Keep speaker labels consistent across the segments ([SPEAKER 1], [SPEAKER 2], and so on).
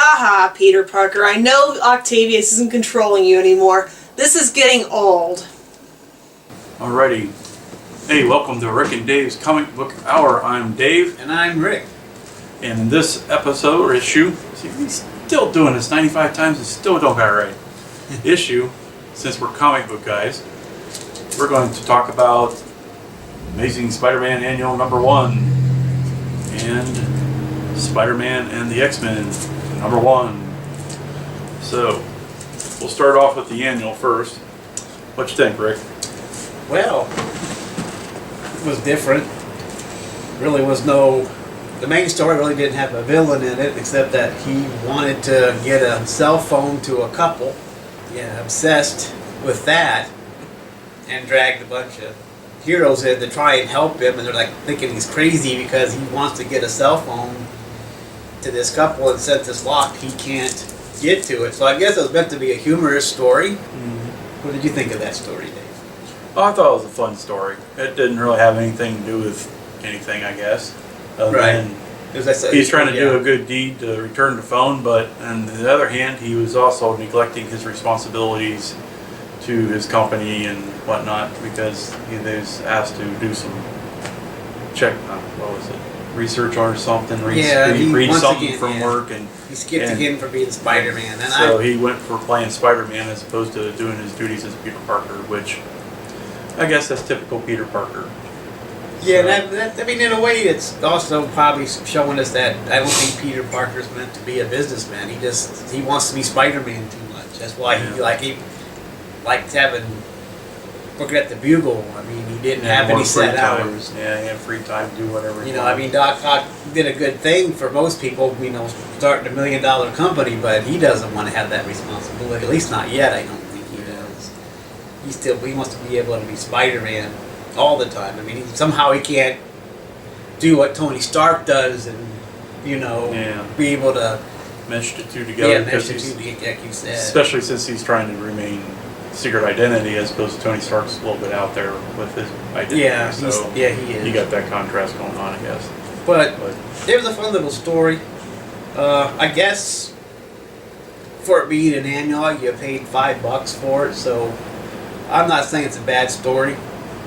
[SPEAKER 1] Haha, Peter Parker, I know Octavius isn't controlling you anymore. This is getting old.
[SPEAKER 2] Alrighty. Hey, welcome to Rick and Dave's Comic Book Hour. I'm Dave.
[SPEAKER 3] And I'm Rick.
[SPEAKER 2] And in this episode, or issue, see, he's still doing this 95 times and still don't got it right. Issue, since we're comic book guys, we're going to talk about Amazing Spider-Man Annual #1 and Spider-Man and the X-Men #1. So, we'll start off with the annual first. What you think, Rick?
[SPEAKER 3] Well, it was different. Really was no... The main story really didn't have a villain in it, except that he wanted to get a cell phone to a couple. Yeah, obsessed with that, and dragged a bunch of heroes in to try and help him, and they're like thinking he's crazy because he wants to get a cell phone to this couple, and since it's locked, he can't get to it. So I guess it was meant to be a humorous story. Mm-hmm. What did you think of that story, Dave?
[SPEAKER 2] Oh, I thought it was a fun story. It didn't really have anything to do with anything, I guess.
[SPEAKER 3] Right.
[SPEAKER 2] He's trying to do a good deed to return the phone, but on the other hand, he was also neglecting his responsibilities to his company and whatnot because he was asked to do some research on something, read something from work, and
[SPEAKER 3] he skipped again for being Spider-Man. And
[SPEAKER 2] so he went for playing Spider-Man as opposed to doing his duties as Peter Parker, which I guess that's typical Peter Parker.
[SPEAKER 3] Yeah, so. I mean, in a way, it's also probably showing us that I don't think Peter Parker's meant to be a businessman. He wants to be Spider-Man too much. That's why he liked working at the Bugle. I mean, he didn't have any set hours.
[SPEAKER 2] Yeah, he had free time to do whatever.
[SPEAKER 3] I mean, Doc Ock did a good thing for most people. Starting $1 million company, but he doesn't want to have that responsibility. At least not yet. I don't think he does. He wants to be able to be Spider-Man all the time. I mean, somehow he can't do what Tony Stark does and, be able to
[SPEAKER 2] mesh the two together.
[SPEAKER 3] Yeah, mesh the two, like you said.
[SPEAKER 2] Especially since he's trying to remain secret identity as opposed to Tony Stark's a little bit out there with his identity.
[SPEAKER 3] Yeah,
[SPEAKER 2] so
[SPEAKER 3] he is.
[SPEAKER 2] You got that contrast going on, I guess.
[SPEAKER 3] But it was a fun little story. I guess for it being an annual, you paid $5 for it, so I'm not saying it's a bad story.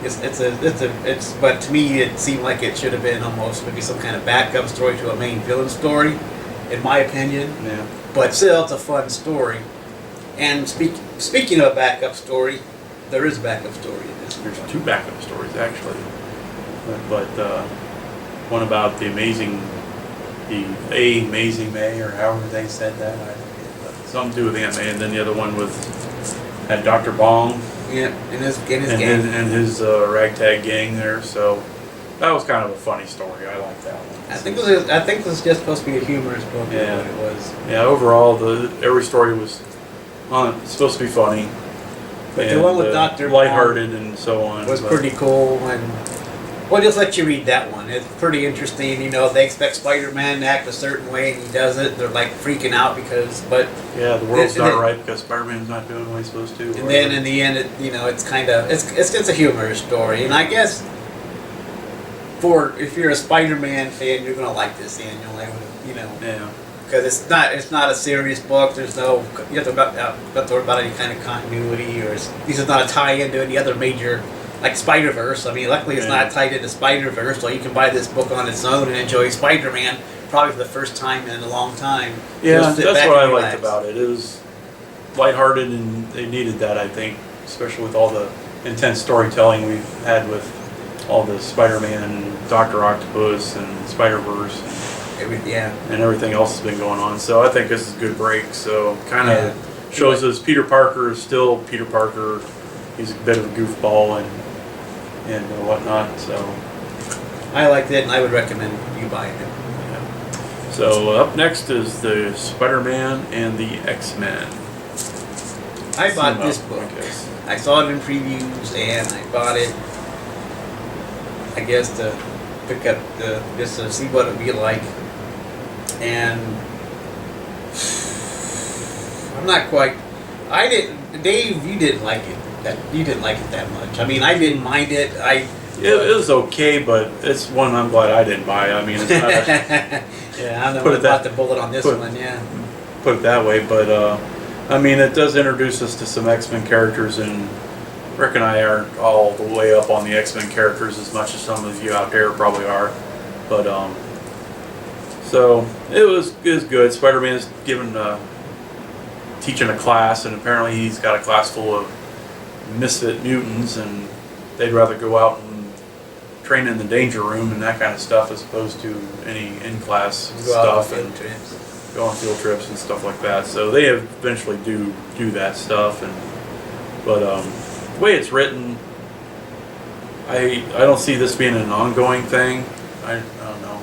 [SPEAKER 3] But to me, it seemed like it should have been almost maybe some kind of backup story to a main villain story, in my opinion. Yeah. But still, it's a fun story. And speaking of a backup story, there is a backup story in this.
[SPEAKER 2] There's two backup stories actually, but one about the Amazing May, or however they said that. I don't know, but something to do with Aunt May, and then the other one had Dr. Bong.
[SPEAKER 3] Yeah, and his gang.
[SPEAKER 2] And his ragtag gang there, so that was kind of a funny story. I like that one.
[SPEAKER 3] I think this was just supposed to be a humorous book.
[SPEAKER 2] Yeah,
[SPEAKER 3] what it was.
[SPEAKER 2] Yeah, overall, every story was supposed to be funny.
[SPEAKER 3] But the one with Dr.
[SPEAKER 2] lighthearted and so on
[SPEAKER 3] was pretty cool. And we'll just let you read that one. It's pretty interesting. They expect Spider-Man to act a certain way, and he doesn't. They're like freaking out
[SPEAKER 2] the world's not right because Spider-Man's not doing what he's supposed to.
[SPEAKER 3] And then in the end, it's kind of it's a humorous story, and I guess if you're a Spider-Man fan, you're gonna like this annual.
[SPEAKER 2] Yeah.
[SPEAKER 3] Because it's not a serious book. There's no you have to worry about any kind of continuity, or this is not a tie-in to any other major. Like Spider-Verse. I mean, luckily it's not tied into Spider-Verse, so you can buy this book on its own and enjoy Spider-Man probably for the first time in a long time.
[SPEAKER 2] Yeah, that's what I liked about it. It was lighthearted, and they needed that, I think, especially with all the intense storytelling we've had with all the Spider-Man, Dr. Octopus, and Spider-Verse, and everything else has been going on. So I think this is a good break. So kind of shows us Peter Parker is still Peter Parker. He's a bit of a goofball and whatnot, so
[SPEAKER 3] I liked it, and I would recommend you buying it.
[SPEAKER 2] Yeah. So up next is the Spider-Man and the X-Men.
[SPEAKER 3] I bought this book. I saw it in previews, and I bought it, I guess, to pick up just to see what it would be like. And I'm not quite. Dave, you didn't like it. You didn't like it that much. I mean, I didn't mind it.
[SPEAKER 2] It was okay, but it's one I'm glad I didn't buy. I mean, it's not
[SPEAKER 3] yeah, I'm the one that bought the bullet on this one. Yeah.
[SPEAKER 2] put it that way. But I mean, it does introduce us to some X-Men characters, and Rick and I aren't all the way up on the X-Men characters as much as some of you out there probably are. But so it was good. Spider-Man's teaching a class, and apparently he's got a class full of misfit mutants, and they'd rather go out and train in the danger room and that kind of stuff as opposed to any in-class stuff and go on field trips and stuff like that. So they eventually do that stuff, but the way it's written, I don't see this being an ongoing thing. I don't know.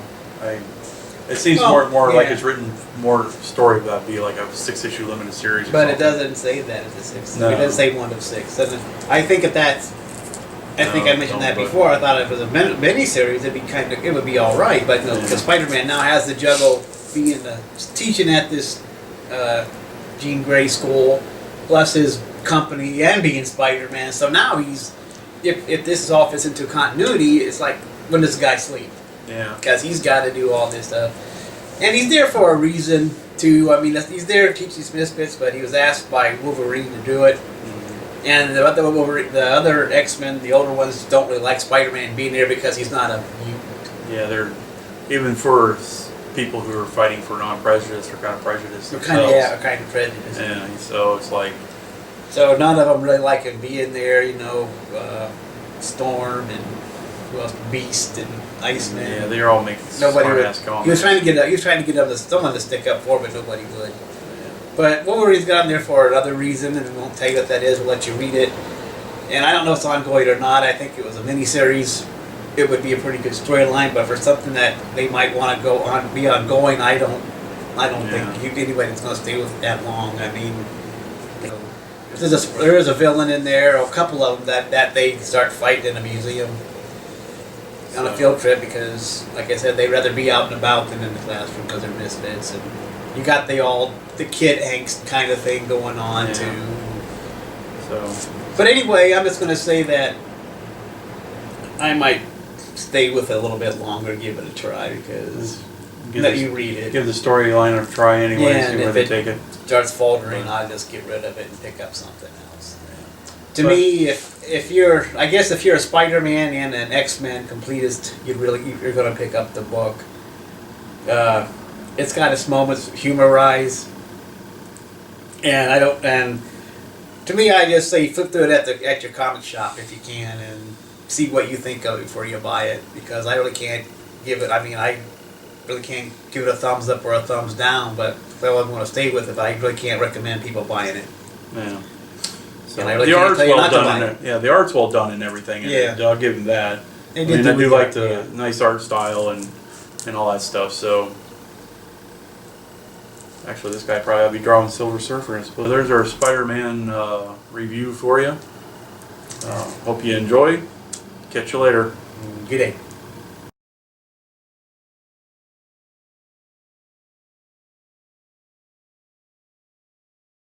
[SPEAKER 2] It seems more like it's written more story that be like a 6-issue limited series.
[SPEAKER 3] But it doesn't say that it's a 6.
[SPEAKER 2] No.
[SPEAKER 3] It doesn't say 1 of 6. I think if that's, I think I mentioned that before. I thought if it was a mini series, it would be all right. But no, because Spider-Man now has the juggle being teaching at this Jean Grey school, plus his company and being Spider-Man. So now if this all fits into continuity, it's like, when does the guy sleep?
[SPEAKER 2] Yeah.
[SPEAKER 3] Because he's got to do all this stuff. And he's there for a reason, too. I mean, he's there to teach these misfits, but he was asked by Wolverine to do it. Mm-hmm. And the other X-Men, the older ones, don't really like Spider-Man being there because he's not a mutant.
[SPEAKER 2] Yeah, they're, even for people who are fighting for non-prejudice, they're kind of prejudiced themselves.
[SPEAKER 3] Kind of prejudiced.
[SPEAKER 2] And so it's like...
[SPEAKER 3] So none of them really like him being there, Storm and who else? Beast and Iceman.
[SPEAKER 2] Yeah, they're all making smart-ass comments.
[SPEAKER 3] He was trying to get someone to stick up for, but nobody would. Yeah. But Wolverine's got him there for another reason, and we won't tell you what that is. We'll let you read it. And I don't know if it's ongoing or not. I think it was a miniseries. It would be a pretty good storyline, but for something that they might want to be ongoing, I don't think anybody's going to stay with it that long. I mean, if there is a villain in there, or a couple of them that they start fighting in a museum on a field trip, because, like I said, they'd rather be out and about than in the classroom because they're misfits. And you got the kid angst kind of thing going on too. So, but anyway, I'm just going to say that I might stay with it a little bit longer, give it a try, because you read it.
[SPEAKER 2] Give the storyline a try anyway, see where they take it.
[SPEAKER 3] Starts faltering, I'll just get rid of it and pick up something else. To me, if you're a Spider-Man and an X-Men completist, you're going to pick up the book. It's got its moments, humorize, and to me, I just say flip through it at your comic shop if you can, and see what you think of it before you buy it, because I really can't give it. I mean, I really can't give it a thumbs up or a thumbs down, but if I want to stay with it, I really can't recommend people buying it.
[SPEAKER 2] Yeah. So
[SPEAKER 3] really
[SPEAKER 2] the art's well done. The art's well done and everything. And I'll give them that. I do like the nice art style and all that stuff. So actually, this guy probably ought to be drawing Silver Surfer. So there's our Spider-Man review for you. Hope you enjoy. Catch you later.
[SPEAKER 3] Good day.